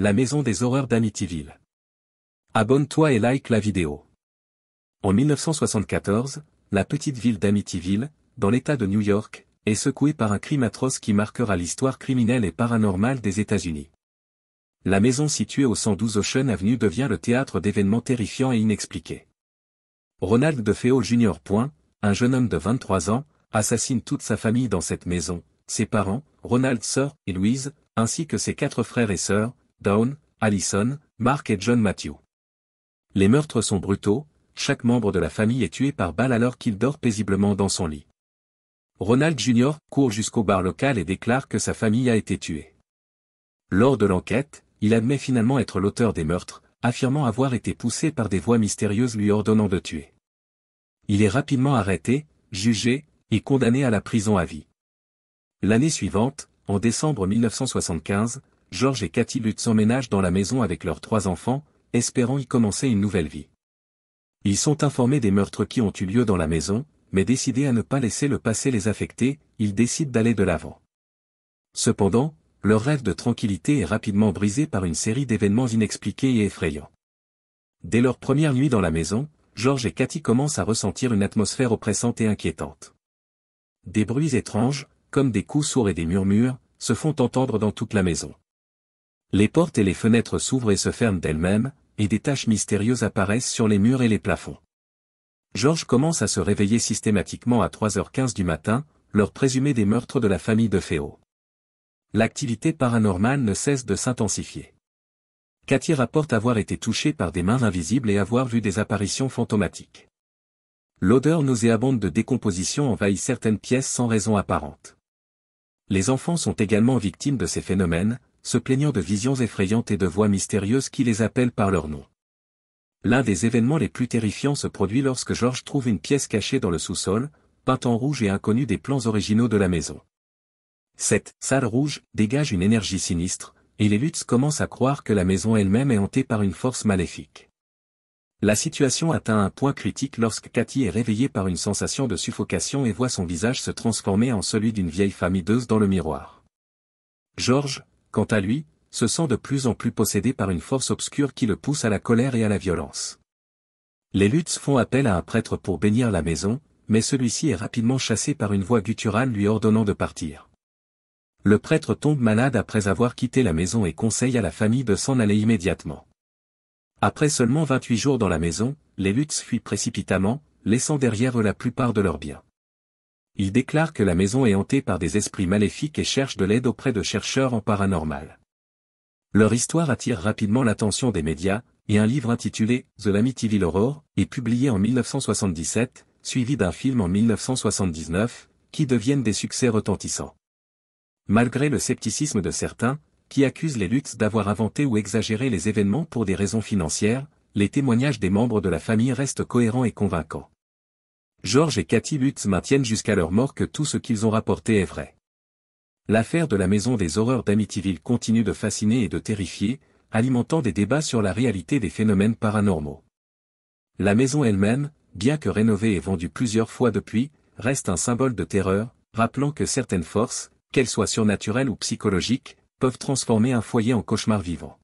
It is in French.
La maison des horreurs d'Amityville. Abonne-toi et like la vidéo. En 1974, la petite ville d'Amityville, dans l'État de New York, est secouée par un crime atroce qui marquera l'histoire criminelle et paranormale des États-Unis. La maison située au 112 Ocean Avenue devient le théâtre d'événements terrifiants et inexpliqués. Ronald DeFeo Jr. Un jeune homme de 23 ans, assassine toute sa famille dans cette maison, ses parents, Ronald Sr. et Louise, ainsi que ses 4 frères et sœurs, Dawn, Allison, Mark et John Matthew. Les meurtres sont brutaux, chaque membre de la famille est tué par balle alors qu'il dort paisiblement dans son lit. Ronald Jr. court jusqu'au bar local et déclare que sa famille a été tuée. Lors de l'enquête, il admet finalement être l'auteur des meurtres, affirmant avoir été poussé par des voix mystérieuses lui ordonnant de tuer. Il est rapidement arrêté, jugé, et condamné à la prison à vie. L'année suivante, en décembre 1975, George et Kathy Lutz emménagent dans la maison avec leurs 3 enfants, espérant y commencer une nouvelle vie. Ils sont informés des meurtres qui ont eu lieu dans la maison, mais décidés à ne pas laisser le passé les affecter, ils décident d'aller de l'avant. Cependant, leur rêve de tranquillité est rapidement brisé par une série d'événements inexpliqués et effrayants. Dès leur première nuit dans la maison, George et Kathy commencent à ressentir une atmosphère oppressante et inquiétante. Des bruits étranges, comme des coups sourds et des murmures, se font entendre dans toute la maison. Les portes et les fenêtres s'ouvrent et se ferment d'elles-mêmes, et des taches mystérieuses apparaissent sur les murs et les plafonds. George commence à se réveiller systématiquement à 3h15 du matin, l'heure présumée des meurtres de la famille DeFeo. L'activité paranormale ne cesse de s'intensifier. Kathy rapporte avoir été touchée par des mains invisibles et avoir vu des apparitions fantomatiques. L'odeur nauséabonde de décomposition envahit certaines pièces sans raison apparente. Les enfants sont également victimes de ces phénomènes, se plaignant de visions effrayantes et de voix mystérieuses qui les appellent par leur nom. L'un des événements les plus terrifiants se produit lorsque George trouve une pièce cachée dans le sous-sol, peinte en rouge et inconnue des plans originaux de la maison. Cette salle rouge dégage une énergie sinistre, et les Lutz commencent à croire que la maison elle-même est hantée par une force maléfique. La situation atteint un point critique lorsque Kathy est réveillée par une sensation de suffocation et voit son visage se transformer en celui d'une vieille femme hideuse dans le miroir. George, quant à lui, se sent de plus en plus possédé par une force obscure qui le pousse à la colère et à la violence. Les Lutz font appel à un prêtre pour bénir la maison, mais celui-ci est rapidement chassé par une voix gutturale lui ordonnant de partir. Le prêtre tombe malade après avoir quitté la maison et conseille à la famille de s'en aller immédiatement. Après seulement 28 jours dans la maison, les Lutz fuient précipitamment, laissant derrière eux la plupart de leurs biens. Ils déclarent que la maison est hantée par des esprits maléfiques et cherchent de l'aide auprès de chercheurs en paranormal. Leur histoire attire rapidement l'attention des médias, et un livre intitulé « The Amityville Horror » est publié en 1977, suivi d'un film en 1979, qui deviennent des succès retentissants. Malgré le scepticisme de certains, qui accusent les Lutz d'avoir inventé ou exagéré les événements pour des raisons financières, les témoignages des membres de la famille restent cohérents et convaincants. George et Kathy Lutz maintiennent jusqu'à leur mort que tout ce qu'ils ont rapporté est vrai. L'affaire de la maison des horreurs d'Amityville continue de fasciner et de terrifier, alimentant des débats sur la réalité des phénomènes paranormaux. La maison elle-même, bien que rénovée et vendue plusieurs fois depuis, reste un symbole de terreur, rappelant que certaines forces, qu'elles soient surnaturelles ou psychologiques, peuvent transformer un foyer en cauchemar vivant.